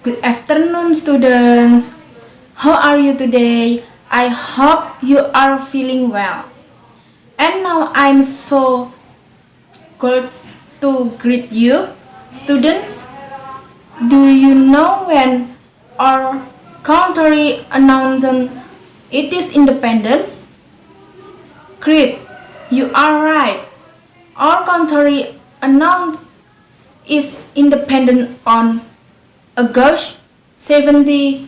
Good afternoon, students. How are you today? I hope you are feeling well. And now I'm so glad to greet you, students. Do you know when our country announced its independence? Great, you are right. Our country announced its independence on August 70,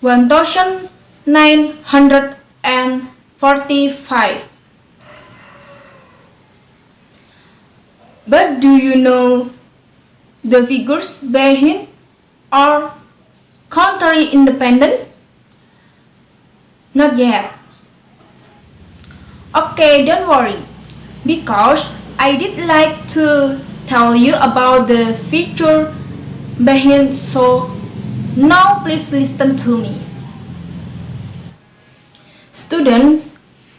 1945. But do you know the figures behind our country independent? Not yet. Okay, don't worry, because I did like to tell you about the future behind, so now please listen to me. Students,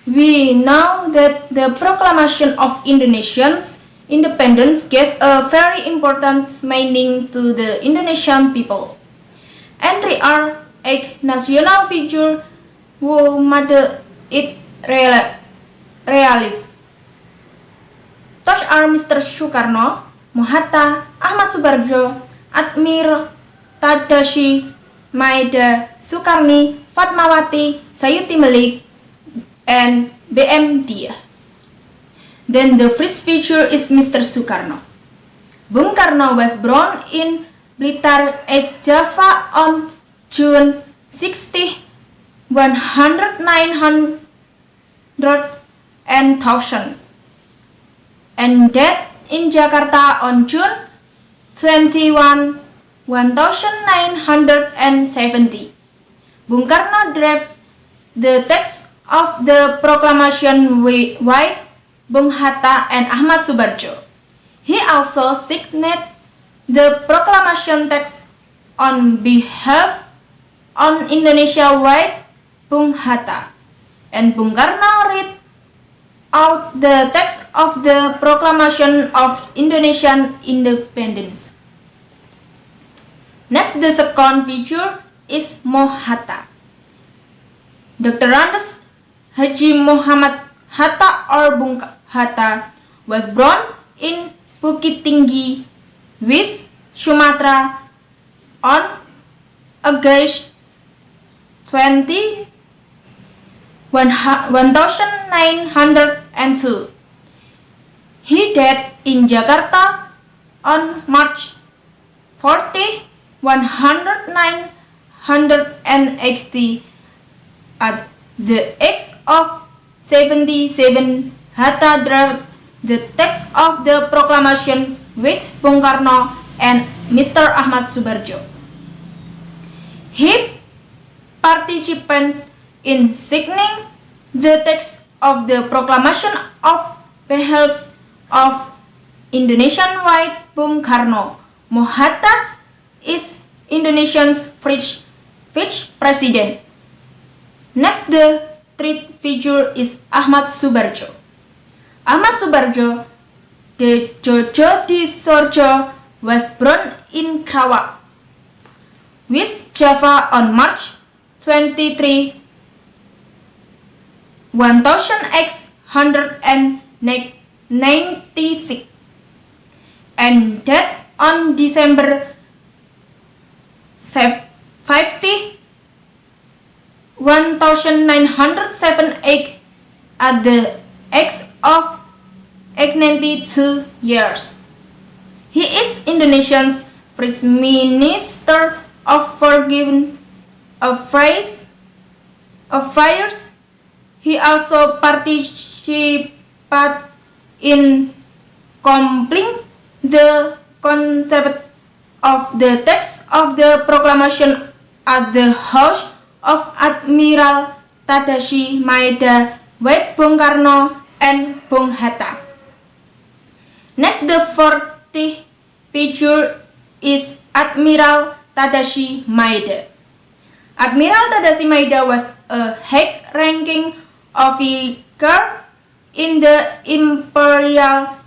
we know that the proclamation of Indonesia's independence gave a very important meaning to the Indonesian people. And there are 8 national figures who made it realized. Those are Mr. Soekarno, Mohatta, Ahmad Subarjo, Admiral Tadashi Maeda, Sukarni, Fatmawati, Sayuti Malik, and B.M. Dia. Then the first figure is Mr. Soekarno. Bung Karno was born in Blitar, East Java on June 60, 1900 and died in Jakarta on June 21, 1970. Bung Karno drafted the text of the proclamation with Bung Hatta and Ahmad Subarjo. He also signed the proclamation text on behalf of Indonesia with Bung Hatta, and Bung Karno read out the text of the Proclamation of Indonesian Independence. Next, the second figure is Mohatta. Dr. Andes Haji Muhammad Hatta or Bung Hatta was born in Bukit Tinggi, West Sumatra on August 20, 1902. He died in Jakarta on March 40, 1980 at the age of 77. Hatta drafted the text of the proclamation with Bung Karno and Mr. Ahmad Subarjo. He participated in signing the text of the proclamation of behalf of Indonesian with Bung Karno. Mohatta is Indonesia's first vice president. Next, the third figure is Ahmad Subarjo. Ahmad Subarjo, the Jojo di Sorjo, was born in Karawang, West Java on March 23, 1896 and died on December 50, 1978 at the age of 92 years. He is Indonesia's first Minister of Foreign Affairs. He also participated in compiling the concept of the text of the proclamation at the house of Admiral Tadashi Maeda with Bung Karno and Bung Hatta. Next, the fourth figure is Admiral Tadashi Maeda. Admiral Tadashi Maeda was a high-ranking officer in the Imperial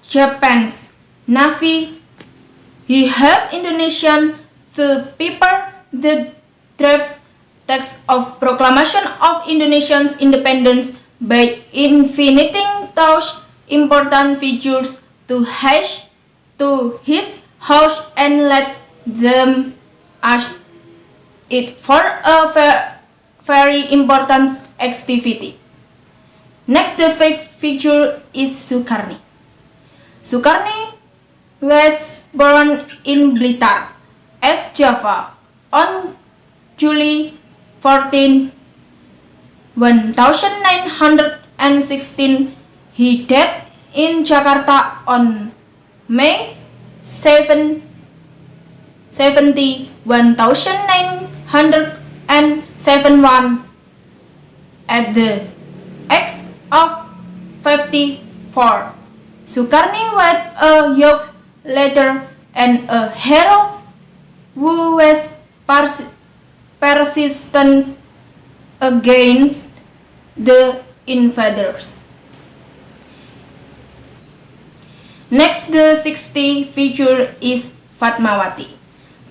Japanese Navy. He helped Indonesian to prepare the draft text of Proclamation of Indonesia's Independence by inviting those important figures to his house and let them ask it for a very important activity. Next, the fifth figure is Sukarni. Sukarni was born in Blitar, Java, on July 14, 1916. He died in Jakarta on May 7, 1971 at the age of 54. Sukarni was a youth leader and a hero who was persistent against the invaders. Next, the 60th figure is Fatmawati.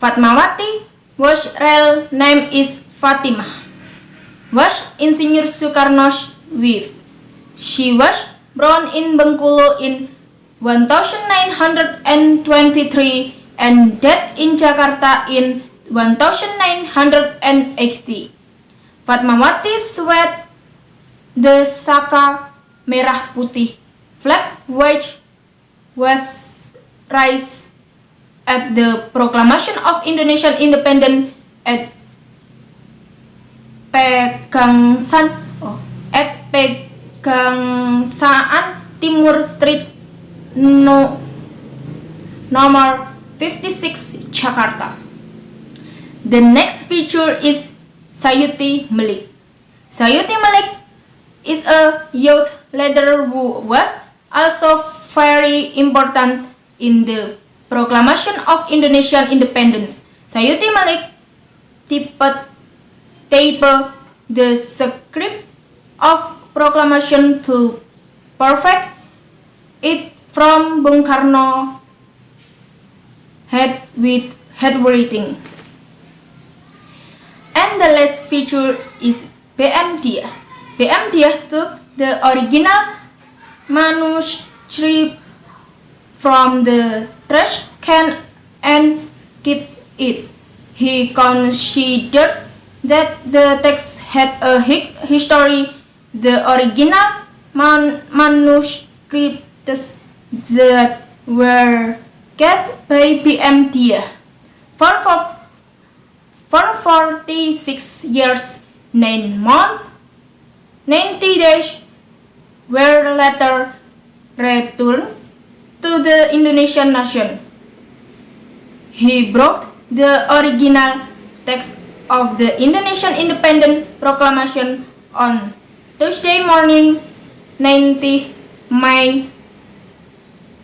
Fatmawati, whose real name is Fatimah, was Insinyur Soekarno's wife. She was born in Bengkulu in 1923 and died in Jakarta in 1980. Fatmawati sweat the Saka Merah Putih flag which was raised at the Proclamation of Indonesian Independence at Pegangsaan Timur Street nomor 56 Jakarta. The next figure is Sayuti Malik. Sayuti Malik is a youth leader who was also very important in the Proclamation of Indonesian Independence. Sayuti Malik typed the script of proclamation to perfect it from Bung Karno handwriting. And the last feature is B.M. Dia. B.M. Dia took the original manuscript from the trash can and kept it. He considered that the text had a history. The original manuscripts that were kept by B.M. Dia for 46 years, 9 months, 90 days were later returned to the Indonesian nation. He brought the original text of the Indonesian Independence Proclamation on Tuesday morning, 19 May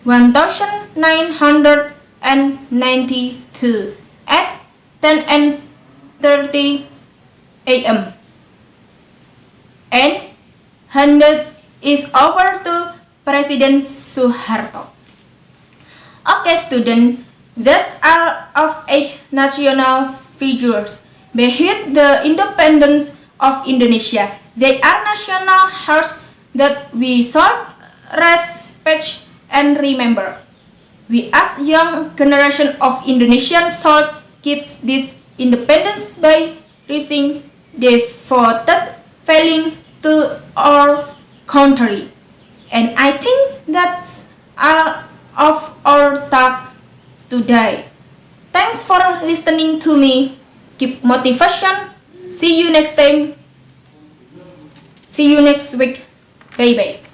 1992 at 10:30 a.m. and handed it over to President Suharto. Okay, student, that's all of 8 national figures behind the independence of Indonesia. They are national heroes that we should respect and remember. We as young generation of Indonesians should keep this independence by rising devoted feeling to our country. And I think that's all of our talk today. Thanks for listening to me. Keep motivation. See you next time. See you next week. Bye bye.